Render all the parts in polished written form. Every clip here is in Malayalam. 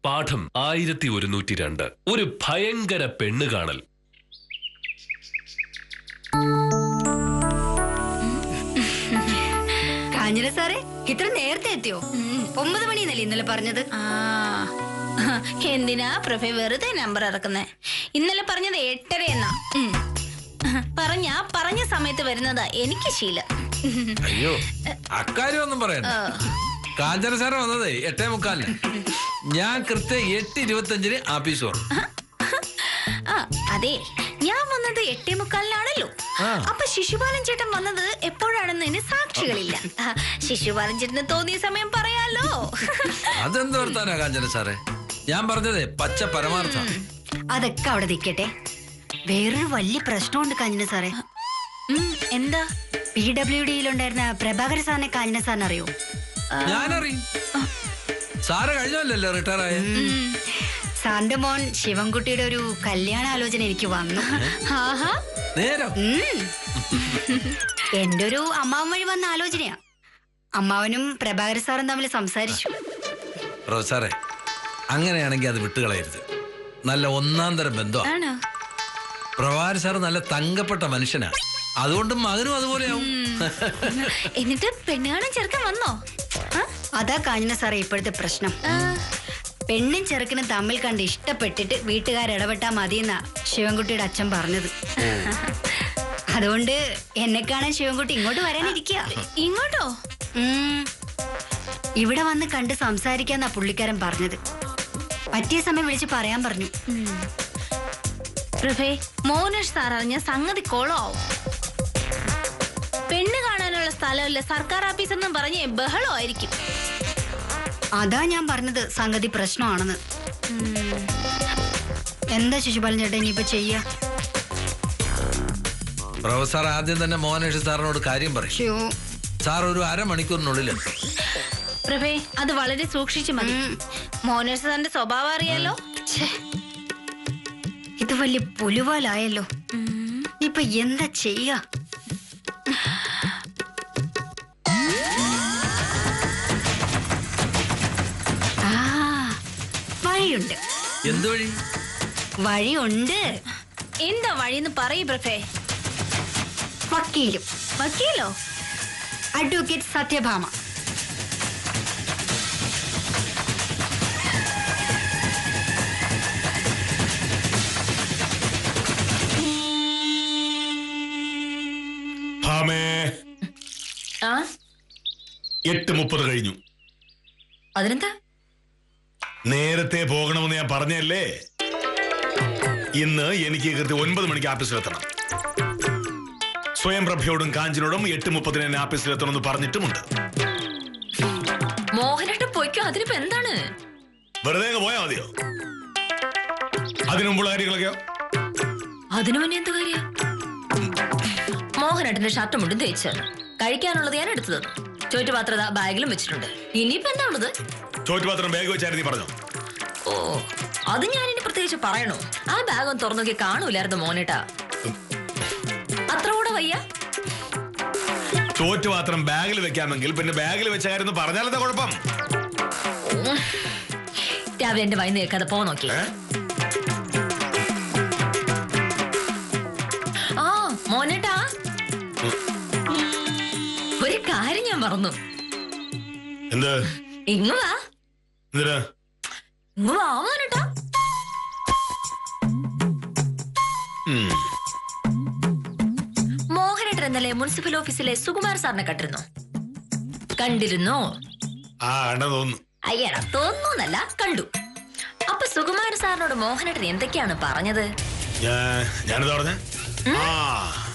പാഠം 1102. ഒരു ഭയങ്കര പെണ്ണ് കാണൽ. കാഞ്ഞിര സാറേ, ഇത്ര നേരത്തെ എത്തിയോ? 9 മണിന്നല്ലേ ഇന്നലെ പറഞ്ഞത്? എന്തിനാ പ്രഭ വെറുതെ നമ്പർ ഇറക്കുന്നേ? ഇന്നലെ പറഞ്ഞത് 8:30 എന്നാ. പറഞ്ഞ സമയത്ത് വരുന്നതാ എനിക്ക് ശീലം. അയ്യോ, അക്കാര്യം ഒന്നും പറയണ്ട. കാഞ്ചന സാറ് വന്നതേ 8:45. ഞാൻ കൃത്യം 8:25 ആഫീസ് വന്നു. അതെ, ഞാൻ വന്നത് 8:45 അപ്പൊ ശിശുപാലൻ ചേട്ടൻ വന്നത് എപ്പോഴാണെന്നതിന് സാക്ഷികളില്ല. ശിശുപാലൻ ചേട്ടന് തോന്നിയ സമയം പറയാലോ. അതെന്ത് വർത്താനാ കാഞ്ചന സാറേ? ഞാൻ പറഞ്ഞതേ പച്ച പരമാർത്ഥ. അതൊക്കെ അവിടെ നിൽക്കട്ടെ. വേറൊരു വലിയ പ്രശ്നമുണ്ട് കാഞ്ഞിര സാറേ. എന്താ? PWDയിലുണ്ടായിരുന്ന പ്രഭാകര സാറിനെ കാഞ്ഞിര സാറിന് അറിയോ? ഞാനറിയും. സാറ് കഴിഞ്ഞല്ലോ റിട്ടയർ ആയ. സാറിന്റെ മോൻ ശിവൻകുട്ടിയുടെ ഒരു കല്യാണ ആലോചന എനിക്ക് വന്നു. നേരം എന്റെ ഒരു അമ്മാവൻ വഴി വന്ന ആലോചനയാ. അമ്മാവനും പ്രഭാകര സാറും തമ്മിൽ സംസാരിച്ചു. സാറേ, അങ്ങനെയാണെങ്കിൽ അത് വിട്ടുകളയരുത്. നല്ല ഒന്നാം തരം ബന്ധമാണ്. പ്രഭാകര സാറ് നല്ല തങ്കപ്പെട്ട മനുഷ്യനാ. അതുകൊണ്ട് മകനും അതുപോലെയാവും. എന്നിട്ട് പെണ്ണുകാണൻ ചെറുക്കൻ വന്നോ? അതാ കാഞ്ഞിര സാറേ ഇപ്പോഴത്തെ പ്രശ്നം. പെണ്ണും ചെറുക്കനും തമ്മിൽ കണ്ട് ഇഷ്ടപ്പെട്ടിട്ട് വീട്ടുകാരിടപെട്ടാ മതിയെന്നാ ശിവൻകുട്ടിയുടെ അച്ഛൻ പറഞ്ഞത്. അതുകൊണ്ട് എന്നെ കാണാൻ ശിവൻകുട്ടി ഇങ്ങോട്ട് വരാനിരിക്കുക. ഇങ്ങോട്ടോ? ഇവിടെ വന്ന് കണ്ട് സംസാരിക്കാന്നാ പുള്ളിക്കാരൻ പറഞ്ഞത്. പറ്റിയ സമയം വിളിച്ച് പറയാൻ പറഞ്ഞു. പ്രഭേ, മോനേഷ് സാർ അറിഞ്ഞ സംഗതി കോളമാവും. പെണ്ണ് കാണാനുള്ള സ്ഥലമല്ല സർക്കാർ ഓഫീസെന്നും പറഞ്ഞ് ബഹളമായിരിക്കും. അതാ ഞാൻ പറഞ്ഞത് സംഗതി പ്രശ്നമാണെന്ന്. എന്താ ശിശുപാലൻ ചേട്ടാ ഇനിയിപ്പോ ചെയ്യാ? പ്രൊഫസർ ആദ്യം തന്നെ മോഹനേഷ് സാറിനോട് കാര്യം പറയും. സാർ ഒരു അരമണിക്കൂറിനുള്ളിൽ. പ്രഭേ, അത് വളരെ സൂക്ഷിച്ചു മതി. മോനേഷ് സാറിന്റെ സ്വഭാവം അറിയാലോ. ഇത് വലിയ പുലുവാലായല്ലോ. ഇപ്പൊ എന്താ ചെയ്യാ? വഴിയുണ്ട്. എന്ത് വഴി? വഴിയുണ്ട്. എന്താ വഴിന്ന് പറയൂ പ്രഭേ. വക്കീലും. വക്കീലോ? അഡ്വക്കേറ്റ് സത്യഭാമ. ഭാമേ, 8:30 കഴിഞ്ഞു. അതിനെന്താ? നേരത്തെ പോകണമെന്ന് ഞാൻ പറഞ്ഞല്ലേ. ഇന്ന് എനിക്ക് കൃത്യം 9 മണിക്ക് ഓഫീസിലെത്തണം. സ്വയം പ്രഭയോടും കാഞ്ചിനോടും 8:30 ഓഫീസിലെത്തണമെന്ന് പറഞ്ഞിട്ടുമുണ്ട്. മോഹനേട്ടൻ പോയിക്കോ, അതിനിപ്പോ എന്താണ്? വെറുതെ പോയാ മതിയോ? അതിനു മുമ്പുള്ള കാര്യങ്ങളൊക്കെയോ? അതിനു മുന്നേ എന്ത് കാര്യ? മോഹനേട്ടന്റെ ഷർട്ടും മുണ്ടും തേച്ച് കഴിക്കാനുള്ളത് ഞാൻ എടുത്തു തന്നു. ചോറ്റുപാത്രത ബാഗിലും വെച്ചിട്ടുണ്ട്. ഇനിയിപ്പോ എന്താ ഉള്ളത്? ചോറ്റുപാത്രം ബാഗ് വെച്ചായിരുന്നു നീ പറഞ്ഞോ? ഓ, അത് ഞാനിനി പ്രത്യേകിച്ച് പറയണോ? ആ ബാഗ് ഒന്ന് തുറന്നു നോക്കി കാണൂലായിരുന്നു മോനേട്ടാ. അത്ര കൂടെ വയ്യ. ചോറ്റുപാത്രം ബാഗിൽ വെക്കാമെങ്കിൽ പിന്നെ ബാഗിൽ വെച്ച കാര്യം പറഞ്ഞാലെന്താ കുഴപ്പം? രാവിലെ എന്റെ വൈകുന്നേരം കേൾക്കാതെ പോ നോക്കി. ആ മോനേട്ടാ, ഒരു കാര്യം ഞാൻ മറന്നു. എന്ത്? ഇങ്ങ് വാ. എന്തിനാ? ഇങ്ങ് വാ മോനേട്ടാ. മോഹനേട്ടൻ ഇന്നലെ മുനിസിപ്പൽ ഓഫീസിലെ സുകുമാർ സാറിനെ കണ്ടിരുന്നോ? കണ്ടിരുന്നോ? ആ, തോന്നുന്നു. അയ്യടാ, തോന്നുന്നല്ല, കണ്ടു. അപ്പൊ സുകുമാർ സാറിനോട് മോഹനേട്ടൻ എന്തൊക്കെയാണ് പറഞ്ഞത്? ഞാനെന്താ പറഞ്ഞ?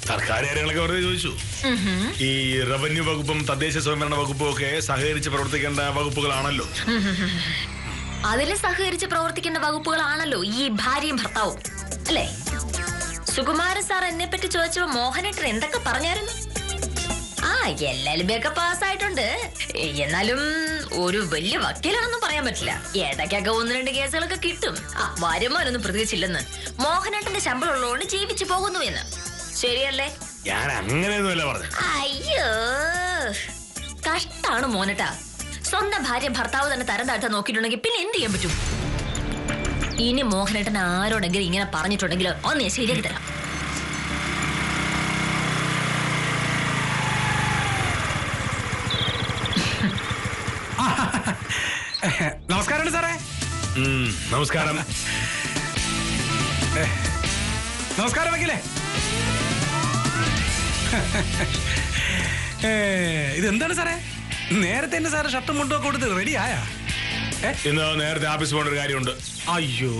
സർക്കാർ കാര്യങ്ങളൊക്കെ വെറുതെ ചോദിച്ചു. ഈ റവന്യൂ വകുപ്പും തദ്ദേശ സ്വയംഭരണ വകുപ്പും ഒക്കെ സഹകരിച്ച് പ്രവർത്തിക്കേണ്ട വകുപ്പുകളാണല്ലോ. അതിൽ സഹകരിച്ച് പ്രവർത്തിക്കേണ്ട വകുപ്പുകളാണല്ലോ ഈ ഭാര്യയും ഭർത്താവും, അല്ലേ? സുകുമാരൻ സാർ എന്നെ പറ്റി ചോദിച്ചപ്പോ മോഹനേട്ടൻ എന്തൊക്കെ പറഞ്ഞായിരുന്നു? LLB ഒക്കെ പാസ്സായിട്ടുണ്ട്. എന്നാലും ഒരു വലിയ വക്കീലാണെന്നും പറയാൻ പറ്റില്ല. ഇടയ്ക്കൊക്കെ 1-2 കേസുകളൊക്കെ കിട്ടും. ഭാര്യമാരൊന്നും പ്രതീക്ഷിച്ചില്ലെന്ന്. മോഹനേട്ടന്റെ ശമ്പളം ഉള്ളതുകൊണ്ട് ജീവിച്ചു പോകുന്നു എന്ന്. ശരിയല്ലേ? ഞാൻ അങ്ങനെയൊന്നുമല്ല പറഞ്ഞു. അയ്യോ, കഷ്ടാണ് മോനേട്ടാ. സ്വന്തം ഭാര്യ ഭർത്താവ് തന്നെ തരം താഴ്ത്താൻ നോക്കിയിട്ടുണ്ടെങ്കിൽ പിന്നെ എന്ത് ചെയ്യാൻ പറ്റും? ഇനി മോഹനേട്ടൻ ആരോടെങ്കിലും ഇങ്ങനെ പറഞ്ഞിട്ടുണ്ടെങ്കിൽ ഒന്ന് ഞാൻ ശരിയാക്കി തരാം. നമസ്കാരം സാറേ. നമസ്കാരം. നമസ്കാരം വക്കീലേ. ഇതെന്താണ് സാറേ, നേരത്തെ തന്നെ സാറ് ഷർട്ടും മുണ്ടൊക്കെ കൊടുത്ത് റെഡി ആയാ? ഇന്ന് നേരത്തെ ഓഫീസ് പോകേണ്ട ഒരു കാര്യമുണ്ട്. അയ്യോ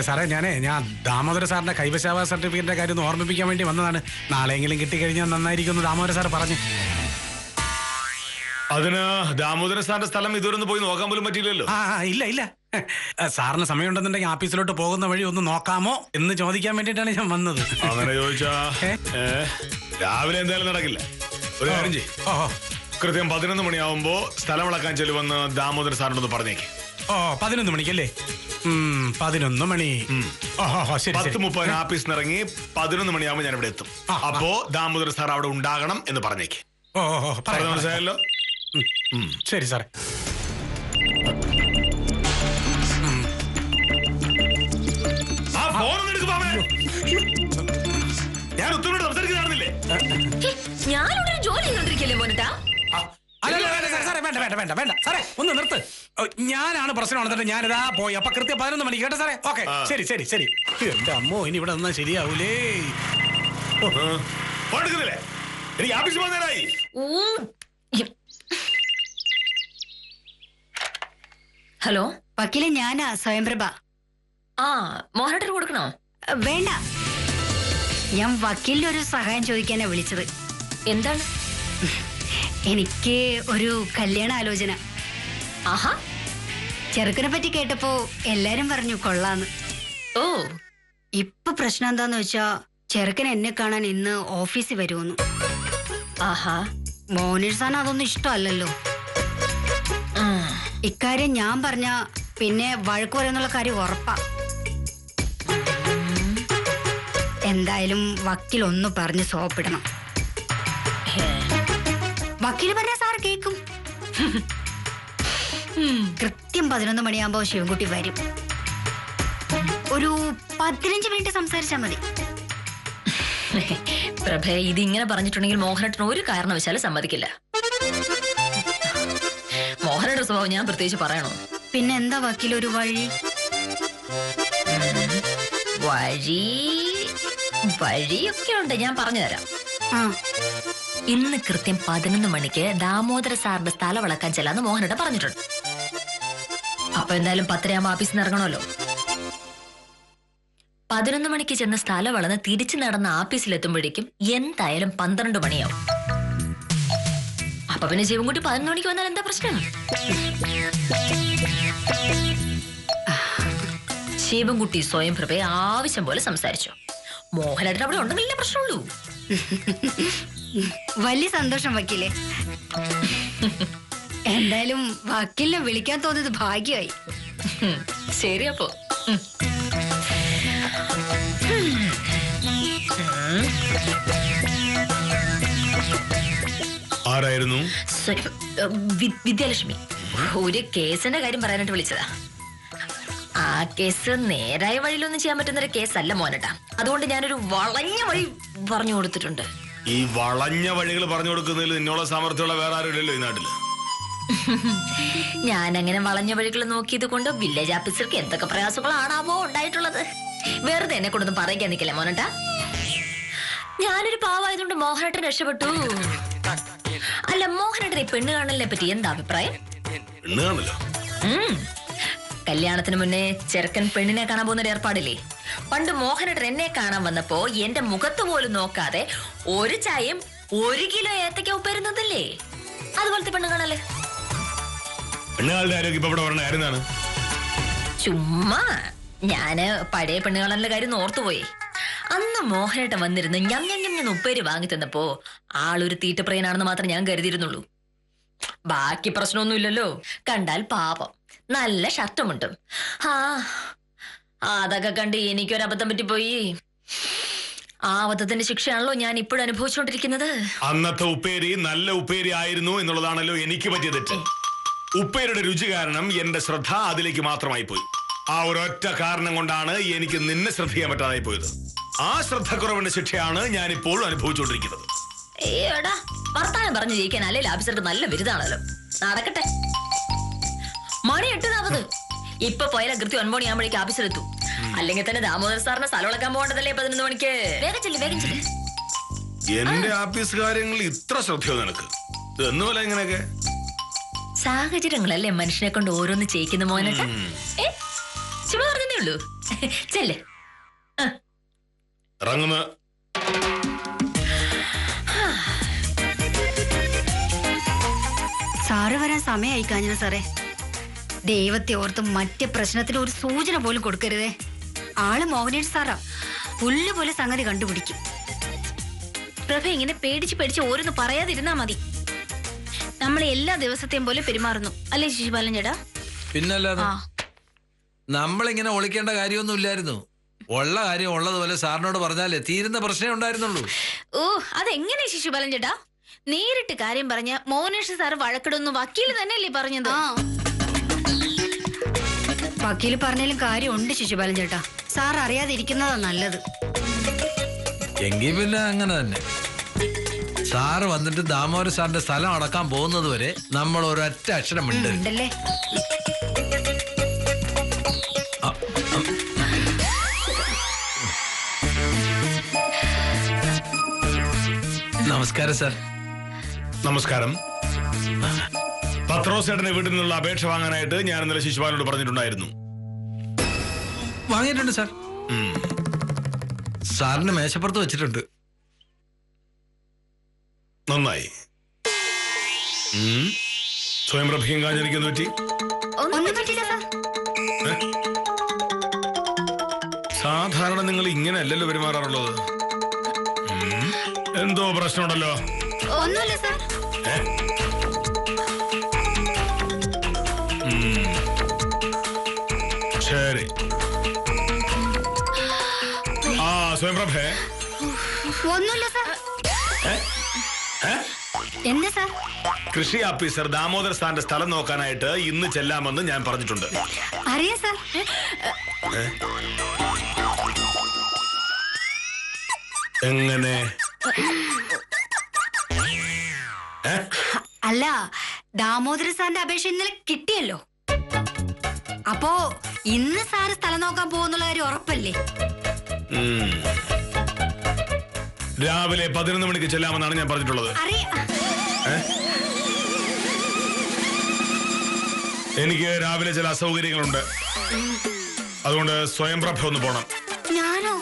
സാറേ, ഞാൻ ദാമോദര സാറിന്റെ കൈവശാവകാശ സർട്ടിഫിക്കറ്റിന്റെ കാര്യം ഒന്ന് ഓർമ്മിപ്പിക്കാൻ വേണ്ടി വന്നതാണ്. നാളെയെങ്കിലും കിട്ടിക്കഴിഞ്ഞാൽ നന്നായിരിക്കും ദാമോദര സാർ പറഞ്ഞു. അതിന് ദാമോദര സാറിന്റെ സ്ഥലം ഇതുവരെ പോയി നോക്കാൻ പോലും പറ്റില്ലല്ലോ. ഇല്ല സാറിന് സമയമുണ്ടെന്നുണ്ടെങ്കിൽ ഓഫീസിലോട്ട് പോകുന്ന വഴി ഒന്ന് നോക്കാമോ എന്ന് ചോദിക്കാൻ വേണ്ടിയിട്ടാണ് ഞാൻ വന്നത്. അങ്ങനെ ചോദിച്ചാ രാവിലെ എന്തായാലും നടക്കില്ല. ഒരു കാര്യം ചെയ്യ്, കൃത്യം 11 മണിയാവുമ്പോ സ്ഥലം ഇളക്കാൻ ചെല്ലുമെന്ന് ദാമോദര സാറിനോട് പറഞ്ഞേക്ക്. 11 മണിക്കല്ലേ? 11 മണി. 10:30 ഓഫീസിൽ ഇറങ്ങി 11 മണിയാവുമ്പോ ഞാൻ ഇവിടെ എത്തും. അപ്പോ ദാമോദര സാർ അവിടെ ഉണ്ടാകണം എന്ന് പറഞ്ഞേക്ക്. മനസ്സിലായല്ലോ? ശരി സാറേ. ഞാൻ ഉത്തരവോട് സംസാരിക്കുന്നതാണെന്നില്ലേ? ഞാനിവിടെ ജോലി ചെയ്തോണ്ടിരിക്കല്ലേ മോനട്ടാ? വേണ്ട സാറേ, ഒന്ന് നിർത്ത്. ഞാനാണ് പ്രശ്നം. ഞാനിതാ പോയി. അപ്പൊ കൃത്യം 11 മണിക്ക്. കേട്ടോ സാറേ? ഓക്കെ, ശരി. എന്റെ അമ്മോ, ഇനി ഇവിടെ നിന്നാ ശരിയാവൂലേ. എനിക്ക് ഓഫീസിൽ പോകുന്നേരായി. ഹലോ വക്കീലെ, ഞാനാ സ്വയംപ്രഭ. മോഹനേട്ടന് കൊടുക്കണോ? വേണ്ട, ഞാൻ വക്കീലിന്റെ ഒരു സഹായം ചോദിക്കാനാ വിളിച്ചത്. എന്താണ്? എനിക്ക് ഒരു കല്യാണ ആലോചന. ആഹാ, ചെറുക്കനെ പറ്റി കേട്ടപ്പോ എല്ലാരും പറഞ്ഞു കൊള്ളാന്ന്. ഓ, ഇപ്പൊ പ്രശ്നം എന്താന്ന് വെച്ചാ, ചെറുക്കൻ എന്നെ കാണാൻ ഇന്ന് ഓഫീസിൽ വരുമെന്ന്. ആഹാ, മോനിഷാൻ അതൊന്നും ഇഷ്ടമല്ലല്ലോ. ഇക്കാര്യം ഞാൻ പറഞ്ഞ പിന്നെ വഴക്ക് പറയുന്നുള്ള കാര്യം ഉറപ്പാ. എന്തായാലും വക്കീൽ ഒന്ന് പറഞ്ഞ് സോപ്പിടണം. വക്കീൽ പറഞ്ഞ സാർ കേക്കും. കൃത്യം 11 മണിയാകുമ്പോ ശിവൻകുട്ടി വരും. ഒരു 15 മിനിറ്റ് സംസാരിച്ചാ മതി. പ്രഭ, ഇതിങ്ങനെ പറഞ്ഞിട്ടുണ്ടെങ്കിൽ മോഹനേട്ടൻ ഒരു കാരണവശാലും സമ്മതിക്കില്ല. മോഹനയുടെ സ്വഭാവം ഞാൻ പ്രത്യേകിച്ച് പറയണോ? പിന്നെ എന്താ വക്കീൽ ഒരു വഴി? വഴിയൊക്കെ ഉണ്ട്, ഞാൻ പറഞ്ഞു തരാം. ആ, ഇന്ന് കൃത്യം 11 മണിക്ക് ദാമോദര സാറിന്റെ സ്ഥലം വിളക്കാൻ ചെല്ലാന്ന് മോഹനേട്ടൻ പറഞ്ഞിട്ടുണ്ട്. അപ്പൊ എന്തായാലും 10:30 ഓഫീസിൽ നിന്ന് ഇറങ്ങണമല്ലോ. 11 മണിക്ക് ചെന്ന് സ്ഥലം വളർന്ന് തിരിച്ചു നടന്ന ഓഫീസിലെത്തുമ്പോഴേക്കും എന്തായാലും 12 മണിയാവും. അപ്പൊ പിന്നെ ശിവൻകുട്ടി 11 മണിക്ക് വന്നാൽ എന്താ പ്രശ്നം? ശിവൻകുട്ടി സ്വയംപ്രഭയെ ആവശ്യം പോലെ സംസാരിച്ചു. മോഹനേട്ടൻ അവിടെ ഉണ്ടെങ്കിലേ പ്രശ്നമുള്ളൂ. വലിയ സന്തോഷം വക്കീലെ. എന്തായാലും വക്കീലിനെ വിളിക്കാൻ തോന്നിയത് ഭാഗ്യമായി. ശരി, അപ്പോ ആരായിരുന്നു? വിദ്യാലക്ഷ്മി. ഒരു കേസിന്റെ കാര്യം പറയാനായിട്ട് വിളിച്ചതാ. ആ കേസ് നേരായ വഴിയിലൊന്നും ചെയ്യാൻ പറ്റുന്ന ഒരു കേസല്ല മോനട്ടാ. അതുകൊണ്ട് ഞാനൊരു വളഞ്ഞ വഴി പറഞ്ഞു കൊടുത്തിട്ടുണ്ട്. ഈ വളഞ്ഞ വഴികൾ പറഞ്ഞു കൊടുക്കുന്നതിൽ നിന്നോളം സാമർത്ഥ്യമുള്ള വേറെ ആരും ഇല്ലല്ലോ ഈ നാട്ടില്. ഞാൻ അങ്ങനെ വളഞ്ഞ വഴികൾ നോക്കിയത് കൊണ്ട് വില്ലേജ് ഓഫീസർക്ക് എന്തൊക്കെ പ്രയാസങ്ങളാണാവോ ഉണ്ടായിട്ടുള്ളത്. വെറുതെ എന്നെ കൊണ്ടൊന്നും പറയിക്കാൻ നിൽക്കില്ല മോനട്ടാ. ഞാനൊരു പാവായതുകൊണ്ട് മോഹനേട്ടൻ രക്ഷപ്പെട്ടു. അല്ല, മോഹനേട്ടൻ ഈ പെണ്ണ് കാണലിനെ പറ്റി എന്താ അഭിപ്രായം? പെണ്ണ് കാണല്ലോ. കല്യാണത്തിന് മുന്നേ ചെറുക്കൻ പെണ്ണിനെ കാണാൻ പോകുന്ന ഒരു ഏർപ്പാടില്ലേ? പണ്ട് മോഹനേട്ടൻ എന്നെ കാണാൻ വന്നപ്പോ എന്റെ മുഖത്ത് പോലും നോക്കാതെ ഒരു ചായയും 1 കിലോ ഏത്തക്ക ഉപ്പരുന്നതല്ലേ? അതുപോലത്തെ പെണ്ണ് കാണല്ലേ? പെണ്ണുകളുടെ ആരോഗ്യം ഇപ്പൊ ഇവിടെ പറഞ്ഞ കാര്യം എന്താണ്? ചുമ്മാ ഞാന് പഴയ പെണ്ണുകാണലിന്റെ കാര്യം ഓർത്തുപോയി. അന്ന് മോഹനേട്ടൻ വന്നിരുന്ന് ഞം ഉപ്പേര് വാങ്ങി തന്നപ്പോ ആളൊരു തീറ്റപ്രിയനാണെന്ന് മാത്രം ഞാൻ കരുതിയിരുന്നുള്ളൂ. ബാക്കി പ്രശ്നമൊന്നുമില്ലല്ലോ. കണ്ടാൽ പാപം, നല്ല ഷർട്ടുമുണ്ട്. അതൊക്കെ കണ്ട് എനിക്കൊരു അബദ്ധം പറ്റിപ്പോയി. ആ അബദ്ധത്തിന്റെ ശിക്ഷയാണല്ലോ ഞാൻ ഇപ്പോഴും അനുഭവിച്ചുകൊണ്ടിരിക്കുന്നത്. അന്നത്തെ ഉപ്പേരി നല്ല ഉപ്പേരി ആയിരുന്നു എന്നുള്ളതാണല്ലോ എനിക്ക് പറ്റിയ തെറ്റ്. ഉപ്പേരുടെ രുചി കാരണം എന്റെ ശ്രദ്ധ അതിലേക്ക് മാത്രമായി പോയി. ആ ഒരൊറ്റ കാരണം കൊണ്ടാണ് എനിക്ക് നിന്നെ ശ്രദ്ധിക്കാൻ പറ്റാതായി പോയത്. ആ ശ്രദ്ധക്കുറവിന്റെ ശിക്ഷയാണ് ഞാൻ ഇപ്പോഴും അനുഭവിച്ചുകൊണ്ടിരിക്കുന്നത്. ഏടാ വർത്താനം പറഞ്ഞു ജയിക്കാൻ അല്ലേ ലാഭിച്ചിട്ട് നല്ല ബിരുദാണല്ലോ. നടക്കട്ടെ. മണി 8:40. ഇപ്പൊ പോയാലും കൃത്യം 9 മണിയാകുമ്പോഴേക്ക് ആഫീസിലെത്തും. അല്ലെങ്കിൽ തന്നെ ദാമോദർ സാറിന് സ്ഥലം ഇളക്കാൻ പോകേണ്ടതല്ലേ 11 മണിക്ക്. വേഗം ചെല്ലു. എന്റെ ആഫീസ് കാര്യങ്ങളിൽ ഇത്ര ശ്രദ്ധയോ നിനക്ക്? എന്നുമല്ല ഇങ്ങനെയൊക്കെ സാഹചര്യങ്ങളല്ലേ മനുഷ്യനെ കൊണ്ട് ഓരോന്ന് ചെയ്യിക്കുന്ന മോനൊക്കെ. ചുമ പറഞ്ഞതേ ഉള്ളൂ. ചെല്ലേ ഇറങ്ങുന്ന. സാറ് വരാൻ സമയമായി കാഞ്ഞ സാറേ. ദൈവത്തെ ഓർത്ത് മറ്റേ പ്രശ്നത്തിന് ഒരു സൂചന പോലും കൊടുക്കരുതേ. ആള് മോഹനേഷ് സാറാ. പുല്ല് പോലെ സംഗതി കണ്ടുപിടിക്കും. പ്രഭ ഇങ്ങനെ പേടിച്ച് ഓരോന്ന് പറയാതിരുന്നാ മതി. നമ്മളെ എല്ലാ ദിവസത്തെയും പോലെ പെരുമാറുന്നു അല്ലേ ശിശുപാലൻ ചേട്ടാ? പിന്നല്ലാതെ നമ്മളിങ്ങനെ ഒളിക്കേണ്ട കാര്യമൊന്നും ഇല്ലായിരുന്നു. ഉള്ള കാര്യം ഉള്ളതുപോലെ സാറിനോട് പറഞ്ഞാലേ തീരുന്ന പ്രശ്നമേ ഉണ്ടായിരുന്നുള്ളൂ. ഓ അതെങ്ങനെ ശിശുപാലൻ ചേട്ടാ? നേരിട്ട് കാര്യം പറഞ്ഞ മോഹനേഷ് സാർ വഴക്കിടുന്നു വക്കീല് തന്നെയല്ലേ പറഞ്ഞത്? വക്കീല് പറഞ്ഞാലും കാര്യമുണ്ട് ശിശുപാലൻ ചേട്ടാ. സാർ അറിയാതെ ഇരിക്കുന്നതാ നല്ലത്. എങ്കിൽ പിന്നെ അങ്ങനെ തന്നെ. സാറ് വന്നിട്ട് ദാമോദര സാറിന്റെ സ്ഥലം അടക്കാൻ പോകുന്നത് വരെ നമ്മൾ ഒരൊറ്റ അക്ഷരം ഉണ്ടല്ലേ. നമസ്കാരം സാർ. നമസ്കാരം. പത്രോസേട്ടന്റെ വീട്ടിൽ നിന്നുള്ള അപേക്ഷ വാങ്ങാനായിട്ട് ഞാൻ ഇന്നലെ ശിശുപാലനോട് പറഞ്ഞിട്ടുണ്ടായിരുന്നു. വാങ്ങിയിട്ടുണ്ട് സാർ. സാറിന് മേശപ്പുറത്ത് വെച്ചിട്ടുണ്ട്. നന്നായി. സ്വയം പ്രഭയും കാഞ്ഞിരിക്കുന്നു പറ്റി ഒന്നും പറ്റില്ല സാർ. സാധാരണ നിങ്ങൾ ഇങ്ങനെ അല്ലല്ലോ പെരുമാറാറുള്ളത്. എന്തോ പ്രശ്നമുണ്ടല്ലോ. ഒന്നുമില്ല സാർ. ശരി. ആ സ്വയംപ്രഭേ. ഒന്നുമില്ല സാർ. എന്താ സാർ? കൃഷി ഓഫീസർ ദാമോദർ സാറിന്റെ സ്ഥലം നോക്കാനായിട്ട് ഇന്ന് ചെല്ലാമെന്ന് ഞാൻ പറഞ്ഞിട്ടുണ്ട്. അറിയാം സാർ. എങ്ങനെ? അല്ല, ദാമോദര സാറിന്റെ അപേക്ഷ ഇന്നലെ കിട്ടിയല്ലോ. അപ്പോ ഇന്ന് സാറ് സ്ഥലം നോക്കാൻ പോകുന്നുള്ള കാര്യം ഉറപ്പല്ലേ? രാവിലെ 11 മണിക്ക് ചെല്ലാമെന്നാണ് ഞാൻ പറഞ്ഞിട്ടുള്ളത്. എനിക്ക് രാവിലെ ചില അസൗകര്യങ്ങളുണ്ട്. അതുകൊണ്ട് സ്വയംപ്രഭ ഒന്ന് പോണം. ഞാനോ?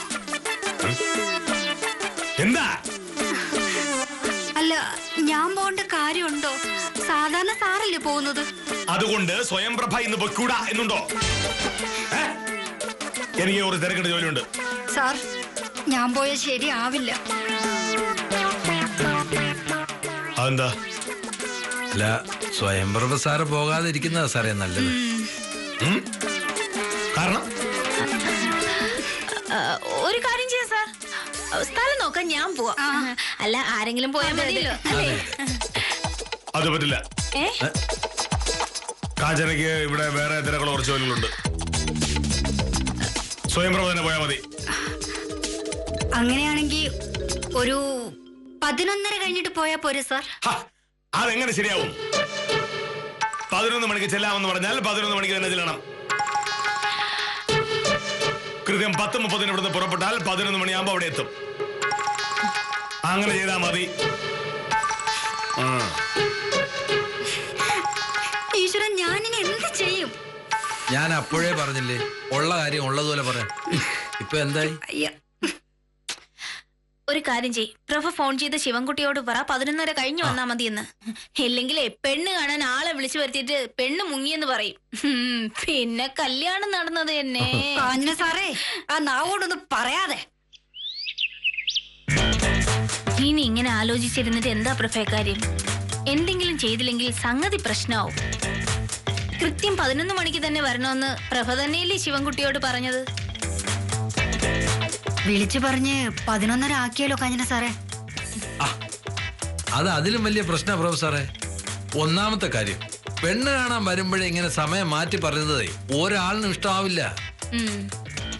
എന്താ? അല്ല, ഞാൻ പോകേണ്ട കാര്യമുണ്ടോ? സാധാരണ സാറല്ലേ പോകുന്നത്. അതുകൊണ്ട് സ്വയംപ്രഭ ഇന്ന് പൊയ്ക്കൂടാ എന്നുണ്ടോ? എനിക്ക് ഒരു തിരക്കേണ്ട ജോലിയുണ്ട്. സാർ, ഞാൻ പോയാൽ ശരിയാവില്ല. അതെന്താ? അല്ല, സ്വയംപ്രഭ സാറ് പോകാതിരിക്കുന്നതാ സാറേ നല്ലത്. കാരണം ഒരു കാര്യം ചെയ്യാം സാർ, സ്ഥലം നോക്കാൻ ഞാൻ പോവാ. അല്ല, ആരെങ്കിലും പോയാൽ മതിയല്ലോ അല്ലേ? അത് പറ്റില്ല. കാഞ്ചനയ്ക്ക് ഇവിടെ വേറെ തിരക്കുള്ള കുറച്ച് ജോലികളുണ്ട്. സ്വയംപ്രഭ തന്നെ പോയാൽ മതി. അങ്ങനെയാണെങ്കിൽ ഒരു 11:30 കഴിഞ്ഞിട്ട് പോയാ പോരെ സാർ? അതെങ്ങനെ ശരിയാവും? 11 മണിക്ക് ചെല്ലാമെന്ന് പറഞ്ഞാൽ 11 മണിക്ക് തന്നെ ചെല്ലണം. കൃത്യം 10:30 ഇവിടുന്ന് പുറപ്പെട്ടാൽ 11 മണിയാകുമ്പോ അവിടെ എത്തും. അങ്ങനെ ചെയ്താ മതി. ഈശ്വരൻ, ഞാനിനി എന്ത് ചെയ്യും? ഞാൻ അപ്പോഴേ പറഞ്ഞില്ലേ, ഉള്ള കാര്യം ഉള്ളതുപോലെ പറയാം. ഇപ്പൊ എന്തായി? ഒരു കാര്യം ചെയ്, പ്രഭ ഫോൺ ചെയ്ത് ശിവൻകുട്ടിയോട് പറ 11:30 കഴിഞ്ഞു വന്നാ മതിയെന്ന്. ഇല്ലെങ്കിലേ പെണ്ണ് കാണാൻ ആളെ വിളിച്ചു വരുത്തിയിട്ട് പെണ്ണ് മുങ്ങിയെന്ന് പറയും. പിന്നെ കല്യാണം നടന്നത് തന്നെ. കാഞ്ഞ സാറേ, ആ നാവോടൊന്നും പറയാതെ. ഇനി ഇങ്ങനെ ആലോചിച്ചിരുന്നിട്ട് എന്താ പ്രഭ കാര്യം? എന്തെങ്കിലും ചെയ്തില്ലെങ്കിൽ സംഗതി പ്രശ്നമാവും. കൃത്യം 11 മണിക്ക് തന്നെ വരണമെന്ന് പ്രഭ തന്നെയല്ലേ ശിവൻകുട്ടിയോട് പറഞ്ഞത്? വിളിച്ചു പറഞ്ഞ് 11:30 ആക്കിയല്ലോ കാഞ്ഞന സാറേ. അത് അതിലും വലിയ പ്രശ്ന പ്രഭു സാറേ. ഒന്നാമത്തെ കാര്യം, പെണ്ണ് കാണാൻ വരുമ്പോഴേ ഇങ്ങനെ സമയം മാറ്റി പറയുന്നതേ ഒരാളിനും ഇഷ്ടമാവില്ല.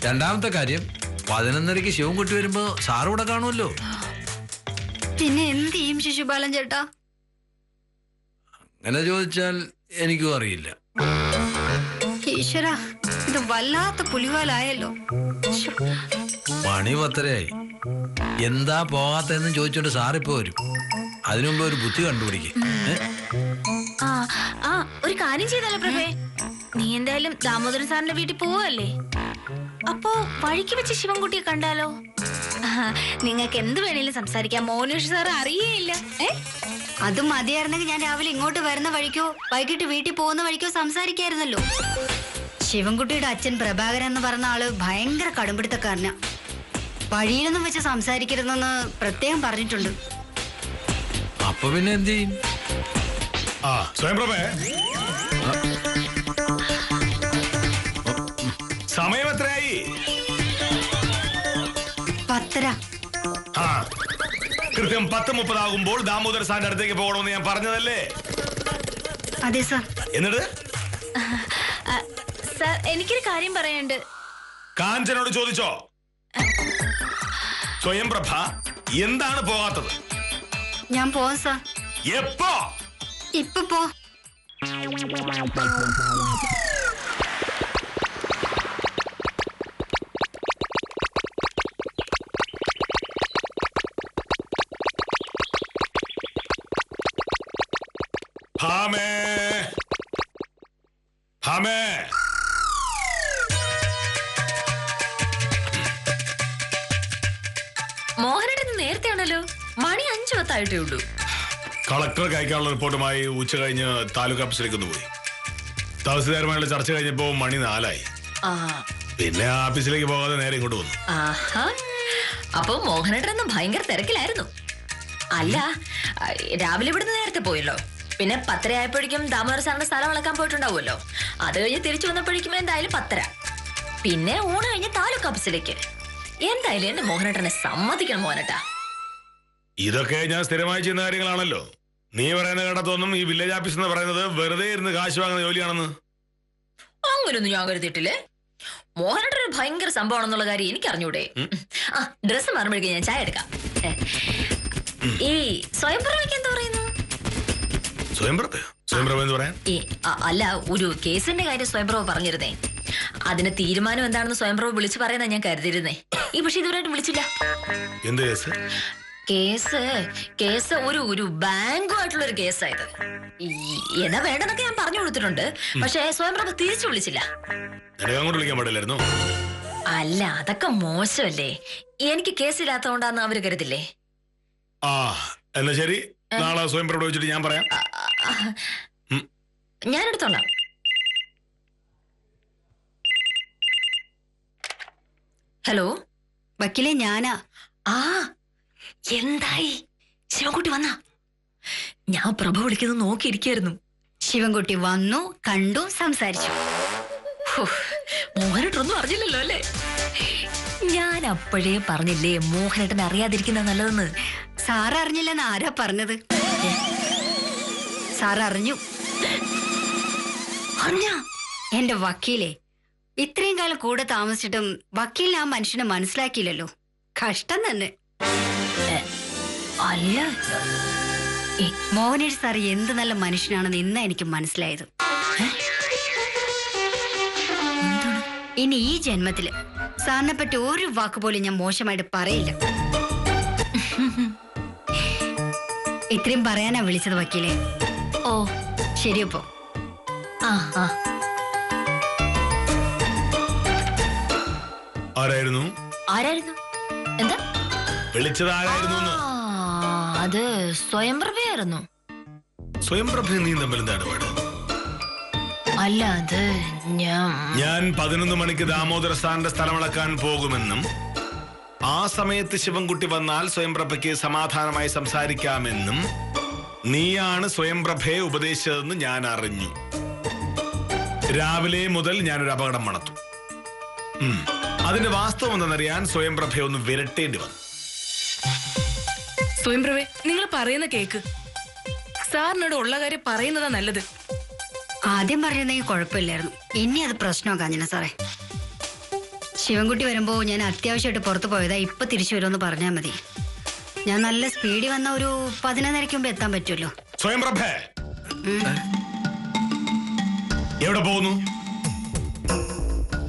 രണ്ടാമത്തെ കാര്യം 11:30 ശിവൻകുട്ടി വരുമ്പോ സാറ് ഇവിടെ കാണുമല്ലോ. പിന്നെ എന്ത് ചെയ്യും ശിശുപാലൻ ചേട്ടാ? അങ്ങനെ ചോദിച്ചാൽ എനിക്കും അറിയില്ല. ഈശ്വര, ഇത് വല്ലാത്ത പുലിവാലായല്ലോ. മണി 10:30 എന്താ പോകാത്തെന്നും ചോദിച്ചോണ്ട് സാറിപ്പോ വരും. അതിനുമുമ്പ് ഒരു ബുദ്ധി കണ്ടുപിടിക്കും. ഒരു കാര്യം ചെയ്താലോ പ്രഭേ? നീ എന്തായാലും ദാമോദരൻ സാറിന്റെ വീട്ടിൽ പോവല്ലേ? അപ്പോ വഴിക്ക് വെച്ച് ശിവൻകുട്ടിയെ കണ്ടാലോ? നിങ്ങൾക്ക് എന്ത് വേണേലും സംസാരിക്കാം. മോനേഷ് സാർ അറിയേയില്ല. അത് മതിയായിരുന്നെങ്കിൽ ഞാൻ രാവിലെ ഇങ്ങോട്ട് വരുന്ന വഴിക്കോ വൈകിട്ട് വീട്ടിൽ പോകുന്ന വഴിക്കോ സംസാരിക്കായിരുന്നല്ലോ. ശിവൻകുട്ടിയുടെ അച്ഛൻ പ്രഭാകരൻ എന്ന് പറഞ്ഞ ആള് ഭയങ്കര കടുംപിടുത്തക്കാരനാ. വഴിയിലൊന്നും വെച്ച് സംസാരിക്കരുതെന്ന് പ്രത്യേകം പറഞ്ഞിട്ടുണ്ട്. അപ്പൊ പിന്നെ എന്ത് ചെയ്യും? സ്വയംപ്രഭേ, സമയം എത്രയായി? 10:30. കൃത്യം 10:30 ആകുമ്പോൾ ദാമോദര സാറിന്റെ അടുത്തേക്ക് പോകണമെന്ന് ഞാൻ പറഞ്ഞതല്ലേ? അതെ സാർ. എന്നിട്ട് സാർ, എനിക്കൊരു കാര്യം പറയാനുണ്ട്. കാഞ്ചനോട് ചോദിച്ചോ? സ്വയംപ്രഭ എന്താണ് പോകാത്തത്? ഞാൻ പോവാം സാർ. എപ്പോ? ഇപ്പൊ പോ. ഭാമേ, ഭാമേ. മോഹനേട്ടൻ നേരത്തെ ആണല്ലോ. മണി 5:10 ഉള്ളൂ. കളക്ടർക്ക് അയക്കാനുള്ള റിപ്പോർട്ടുമായി ഉച്ച കഴിഞ്ഞ് താലൂക്ക് ഓഫീസിലേക്ക് ഒന്ന് പോയി. തഹസിൽദാരുമായുള്ള ചർച്ച കഴിഞ്ഞപ്പോ മണി 4 പിന്നെ ഓഫീസിലേക്ക് പോകാതെ നേരെ ഇങ്ങോട്ട് വന്നു. അപ്പൊ മോഹനേട്ടൻ ഭയങ്കര തിരക്കിലായിരുന്നു. അല്ല, രാവിലെ ഇവിടുന്ന് നേരത്തെ പോയല്ലോ. പിന്നെ 10:30 ആയപ്പോഴേക്കും ദാമോദര സാറിന്റെ സ്ഥലം അളക്കാൻ പോയിട്ടുണ്ടാവുമല്ലോ. അത് കഴിഞ്ഞ് തിരിച്ചു വന്നപ്പോഴേക്കും എന്തായാലും 10:30. പിന്നെ ഊണ് കഴിഞ്ഞ് താലൂക്ക് ഓഫീസിലേക്ക്. എന്തായാലും എന്റെ മോഹനേട്ടനെ സമ്മതിക്കണം മോഹനേട്ടാ. ഇതൊക്കെ ഞാൻ സ്ഥിരമായി ചെയ്യുന്ന കാര്യങ്ങളാണല്ലോ. നീ പറയുന്ന കേട്ടതൊന്നും ഈ വില്ലേജ് ഓഫീസ് എന്ന് പറയുന്നത് വെറുതെ ഇരുന്ന് കാശ് വാങ്ങുന്ന ജോലിയാണെന്ന് അങ്ങനൊന്നും ഞാൻ കരുതിയിട്ടില്ലേ. മോഹനേട്ടൻ ഒരു ഭയങ്കര സംഭവമാണെന്നുള്ള കാര്യം എനിക്ക് അറിഞ്ഞൂടെ? ഡ്രസ്സ് മാറുമ്പോഴേക്കും ഞാൻ ചായ എടുക്കാം. ഈ സ്വയംപ്രഭയ്ക്ക് എന്താ പറയുന്നു? സ്വയംപ്രഭ എന്ന് പറയാൻ? അല്ല, ഒരു കേസിന്റെ കാര്യം സ്വയംപ്രഭ പറഞ്ഞിരുന്നേ. അതിന് തീരുമാനം എന്താണെന്ന് സ്വയംപ്രഭ വിളിച്ചു പറയുന്ന ഞാൻ കരുതിയിരുന്നേ. ഈ പക്ഷെ ഇതുവരെയായിട്ട് വിളിച്ചില്ല. എന്ത് കേസ്? കേസ് ഒരു ബാങ്കുമായിട്ടുള്ള ഒരു കേസായത്. എന്നാ വേണ്ടെന്നൊക്കെ ഞാൻ പറഞ്ഞു കൊടുത്തിട്ടുണ്ട്. പക്ഷെ സ്വയംപ്രഭ തിരിച്ചു വിളിച്ചില്ല. അങ്ങോട്ട് വിളിക്കാൻ പാടില്ലായിരുന്നു. അല്ല, അതൊക്കെ മോശമല്ലേ? എനിക്ക് കേസില്ലാത്തതുകൊണ്ടാന്ന് അവര് കരുതില്ലേ? എന്നാ ശരി, നാളെ സ്വയംപ്രഭ വെച്ചിട്ട് ഞാൻ പറയാം. ഞാൻ എടുത്തോളാം. ഹലോ വക്കീലെ, ഞാനാ. എന്തായി? ശിവൻകുട്ടി വന്നാ? ഞാൻ പ്രഭ വിളിക്കുന്നത് നോക്കിയിരിക്കായിരുന്നു. ശിവൻകുട്ടി വന്നു, കണ്ടു, സംസാരിച്ചു. മോഹനേട്ടൊന്നും അറിഞ്ഞില്ലല്ലോ അല്ലേ? ഞാൻ അപ്പോഴേ പറഞ്ഞില്ലേ മോഹനേട്ടൻ അറിയാതിരിക്കുന്ന നല്ലതെന്ന്. സാറ് അറിഞ്ഞില്ലെന്ന് ആരാ പറഞ്ഞത്? സാറ് അറിഞ്ഞു. എന്റെ വക്കീലെ, ഇത്രയും കാലം കൂടെ താമസിച്ചിട്ടും വക്കീലിന് ആ മനുഷ്യനെ മനസ്സിലാക്കിയില്ലല്ലോ. കഷ്ടം തന്നെ. അല്ല, മോഹനേഷ് സാർ എന്ത് നല്ല മനുഷ്യനാണെന്ന് ഇന്നാ എനിക്ക് മനസ്സിലായത്. ഇനി ഈ ജന്മത്തില് സാറിനെ പറ്റി ഒരു വാക്ക് പോലും ഞാൻ മോശമായിട്ട് പറയില്ല. ഇത്രയും പറയാനാ വിളിച്ചത് വക്കീലെ. ഓ ശരിയപ്പോ. ആരായിരുന്നു? എന്താ വിളിച്ചത്? ആരായിരുന്നു? അത് സ്വയംപ്രഭയായിരുന്നു. സ്വയംപ്രഭ നീ തമ്മിൽ എന്താണ് പാട്? അല്ല, അത് ഞാൻ 11 മണിക്ക് ദാമോദര സാറിന്റെ സ്ഥലമളക്കാൻ പോകുമെന്നും ആ സമയത്ത് ശിവൻകുട്ടി വന്നാൽ സ്വയംപ്രഭയ്ക്ക് സമാധാനമായി സംസാരിക്കാമെന്നും നീയാണ് സ്വയംപ്രഭയെ ഉപദേശിച്ചതെന്ന് ഞാൻ അറിഞ്ഞു. രാവിലെ മുതൽ ഞാനൊരു അപകടം മണത്തു. അതിന്റെ വാസ്തവം എന്തെന്നറിയാൻ സ്വയംപ്രഭയെ ഒന്ന് വിരട്ടേണ്ടി വന്നു. സ്വയംപ്രഭേ, നിങ്ങൾ പറയുന്ന കേക്ക്. സാറിനോട് ഉള്ള കാര്യം പറയുന്നതാ നല്ലത്. ആദ്യം പറഞ്ഞിരുന്നെങ്കിൽ കുഴപ്പമില്ലായിരുന്നു. ഇനി അത് പ്രശ്നമാണ് കാഞ്ഞന സാറേ. ശിവൻകുട്ടി വരുമ്പോ ഞാൻ അത്യാവശ്യമായിട്ട് പുറത്തു പോയതാ, ഇപ്പൊ തിരിച്ചു വരുമെന്ന് പറഞ്ഞാൽ മതി. ഞാൻ നല്ല സ്പീഡിൽ വന്ന ഒരു 11:30 മുമ്പ് എത്താൻ പറ്റുമല്ലോ. സ്വയംപ്രഭേ, എവിടെ പോകുന്നു?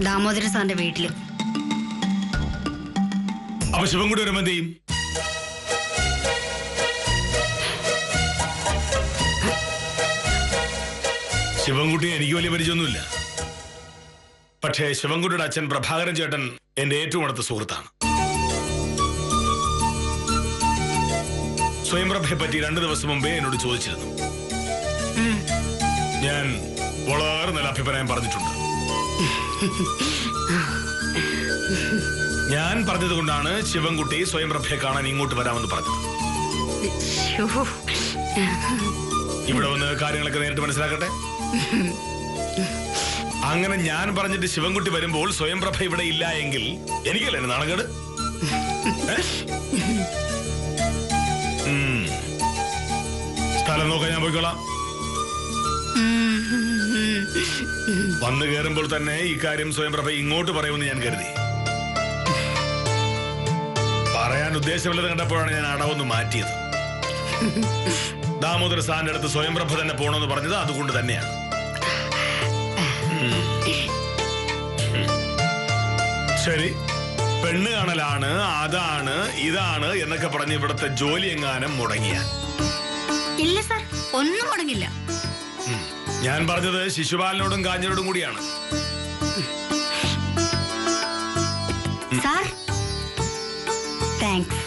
ദാമോദര സാറിന്റെ വീട്ടില്. അപ്പൊ ശിവൻകുട്ടി വരുമ്പോ എന്ത് ചെയ്യും? ശിവൻകുട്ടിയെ എനിക്ക് വലിയ പരിചയമൊന്നുമില്ല. പക്ഷേ ശിവൻകുട്ടിയുടെ അച്ഛൻ പ്രഭാകരൻ ചേട്ടൻ എന്റെ ഏറ്റവും അടുത്ത സുഹൃത്താണ്. സ്വയംപ്രഭയെ പറ്റി 2 ദിവസം മുമ്പേ എന്നോട് ചോദിച്ചിരുന്നു. ഞാൻ വളരെ നല്ല അഭിപ്രായം പറഞ്ഞിട്ടുണ്ട്. ഞാൻ പറഞ്ഞത് കൊണ്ടാണ് ശിവൻകുട്ടി സ്വയംപ്രഭയെ കാണാൻ ഇങ്ങോട്ട് വരാമെന്ന് പറഞ്ഞത്. ഇവിടെ വന്ന് കാര്യങ്ങളൊക്കെ നേരിട്ട് മനസ്സിലാക്കട്ടെ. അങ്ങനെ ഞാൻ പറഞ്ഞിട്ട് ശിവൻകുട്ടി വരുമ്പോൾ സ്വയംപ്രഭ ഇവിടെ ഇല്ല എങ്കിൽ എനിക്കല്ലേ നാണക്കേട്? സ്ഥലം നോക്കാൻ ഞാൻ പോയിക്കോളാം. വന്നു കയറുമ്പോൾ തന്നെ ഈ കാര്യം സ്വയംപ്രഭ ഇങ്ങോട്ട് പറയുമെന്ന് ഞാൻ കരുതി. പറയാൻ ഉദ്ദേശമുള്ളത് കണ്ടപ്പോഴാണ് ഞാൻ അടവൊന്ന് മാറ്റിയത്. ദാമോദര സാറിന്റെ അടുത്ത് സ്വയംപ്രഭ തന്നെ പോണെന്ന് പറഞ്ഞത് അതുകൊണ്ട് തന്നെയാണ്. ശരി, പെണ്ണ് കാണലാണ്, അതാണ് ഇതാണ് എന്നൊക്കെ പറഞ്ഞ് ഇവിടുത്തെ ജോലി എങ്ങാനും മുടങ്ങിയ? ഇല്ല സാർ, ഒന്നും മുടങ്ങില്ല. ഞാൻ പറഞ്ഞത് ശിശുപാലനോടും കാഞ്ഞനോടും കൂടിയാണ്. Sir thanks.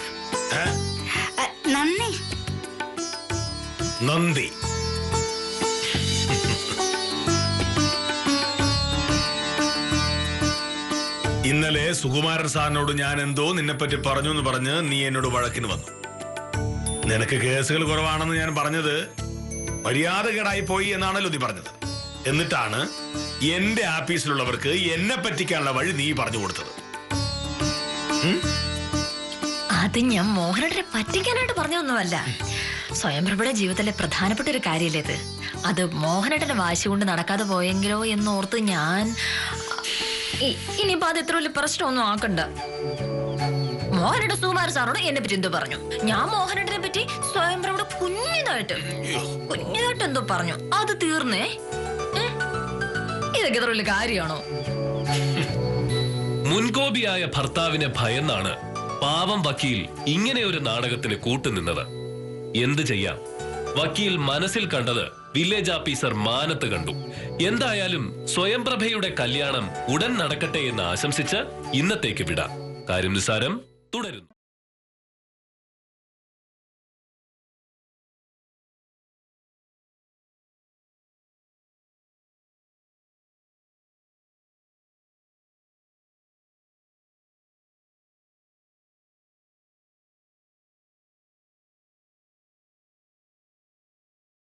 നന്ദി. നന്ദി. ഇന്നലെ സുകുമാരൻ സാറിനോട് ഞാൻ എന്തോ നിന്നെപ്പറ്റി പറഞ്ഞു എന്ന് പറഞ്ഞ് നീ എന്നോട് വഴക്കിന് വന്നു. നിനക്ക് കേസുകൾ കുറവാണെന്ന് ഞാൻ പറഞ്ഞത് മര്യാദകേടായി പോയി എന്നാണല്ലോ നീ പറഞ്ഞത്. എന്നിട്ടാണ് എന്റെ ആഫീസിലുള്ളവർക്ക് എന്നെ പറ്റിക്കാനുള്ള വഴി നീ പറഞ്ഞു കൊടുത്തത്. അത് ഞാൻ മോഹനേട്ടനെ പറ്റിക്കാനായിട്ട് പറഞ്ഞൊന്നുമല്ല. സ്വയംപ്രഭയുടെ ജീവിതത്തിലെ പ്രധാനപ്പെട്ട ഒരു കാര്യമല്ലേ ഇത്. അത് മോഹനേട്ടന്റെ വാശി കൊണ്ട് നടക്കാതെ പോയെങ്കിലോ എന്നോർത്ത് ഞാൻ ഇനിയിപ്പോ അത് എത്ര വലിയ പ്രശ്നമൊന്നും ആക്കണ്ട. മോഹനേട്ടൻ സുകുമാര സാറോട് എന്നെ പറ്റി എന്തോ പറഞ്ഞു. ഞാൻ മോഹനേട്ടനെ പറ്റി സ്വയംപ്രഭയുടെ കുഞ്ഞിതായിട്ട് എന്തോ പറഞ്ഞു. അത് തീർന്നേ. ഇതൊക്കെ എത്ര വലിയ കാര്യമാണോ? മുൻകോപിയായ ഭർത്താവിനെ ഭയന്നാണ് പാവം വക്കീൽ ഇങ്ങനെ ഒരു നാടകത്തിന് കൂട്ടുനിന്നത്. എന്ത് ചെയ്യാം, വക്കീൽ മനസ്സിൽ കണ്ടത് വില്ലേജ് ഓഫീസർ മാനത്ത് കണ്ടു. എന്തായാലും സ്വയംപ്രഭയുടെ കല്യാണം ഉടൻ നടക്കട്ടെ എന്ന് ആശംസിച്ച് ഇന്നത്തേക്ക് വിടാം. കാര്യം നിസ്സാരം തുടരുന്നു.